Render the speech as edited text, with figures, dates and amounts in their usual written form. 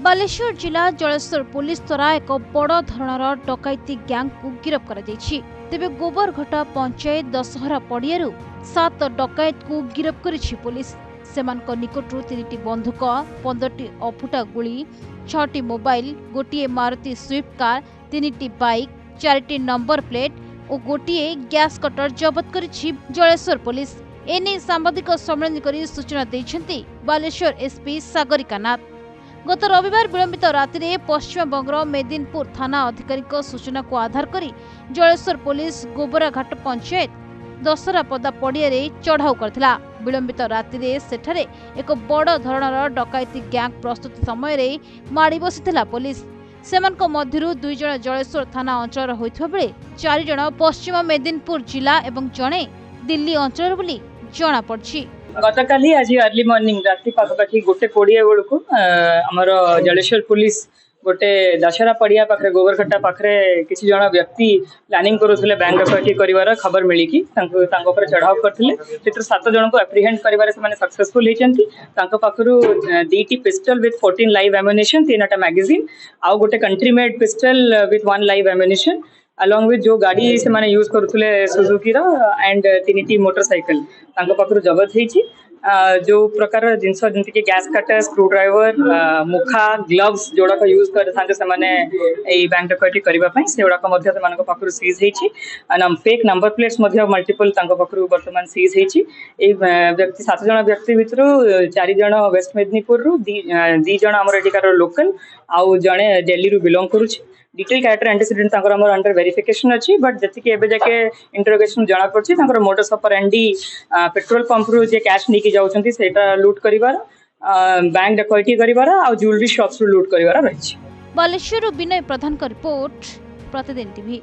बालेश्वर जिला जलेश्वर पुलिस द्वारा एक बड़ धरणर डकैती गैंग को गिरफ्त कर तेबे गोबरघटा पंचायत दशहरा पड़ियारू 7 डकैत को गिरफ्त करिछि पुलिस। सेमानक निकटरू 3टी बंधुक 15टी अफुटा गुली 6टी मोबाइल गोटिए मारुति स्विफ्ट कार 3टी बाइक 4टी नंबर प्लेट और गोटिए गैस कटर जबत करिछि जलेश्वर पुलिस। एने सांबादिक सम्मेलन करी सूचना दैछन्ति बालेश्वर एसपी सागरिका नाथ। गत रविवार विलंबित राति पश्चिम बंगर मेदिनपुर थाना अधिकारी सूचना को आधार करी जलेश्वर पुलिस गोबराघाट पंचायत दशहरा पदा पड़िया चढ़ाऊ करथिला। विलंबित राति सेठारे एक बड़ धरणर डकैती गैंग प्रस्तुति समय माड़ी बसिथिला पुलिस। सेमानक मध्यरु 2 जण जलेश्वर थाना अंचल होइथबा बेले 4 जण पश्चिम मेदिनपुर जिला एवं जणे दिल्ली अंचल बोली जना पड़छि। गतकाली आज अर्ली मॉर्निंग राति पाखापाखि 1:20 बेलू आमर जलेश्वर पुलिस गोटे दशहरा पड़िया पाखे गोबरघटा पाखे किसी जन व्यक्ति प्लानिंग करुले बैंक डकैती कर खबर मिलिकी चढ़ाऊ करते 7 जन को एप्रिहेंड कर सक्सेसफुल होती। पाखु 2टी पिस्टल विथ 14 लाइव एम्युनिशन 3टा मैगजीन आउ गोटे country made pistol with 1 live ammunition along with जो गाड़ी से माने यूज करुले सुजुकी एंड 3टी मोटरसाइकिल पाखु जबत होती। जो प्रकार जिनस जमीक गैस कटर स्क्रू ड्राइवर मुखा ग्लव्स जोड़ाक यूज करते से बैंक डकैती करने से पाखु सीज होती। फेक नंबर प्लेट्स मल्टीपल पाखु बर्तमान सीज होती। व्यक्ति 7 जन व्यक्ति भितर 4 जन वेस्ट मेदिनीपुर 2 जन आमर एटिकार लोकल आउ जड़े दिल्ली बिलोंग करुच्ची। Detail character antecedent under verification अच्छी बट जी एवं जाके इंटरोगेशन जना पड़ी मोटर्स ऑपरेंडी पेट्रोल पंप रु जे कैश नहीं जाऊँच से लुट कर बैंक डकैती कर ज्वेलरी शॉप्स लुट कर रही। बालेश्वर विनय प्रधान का रिपोर्ट प्रतिदिन टीवी।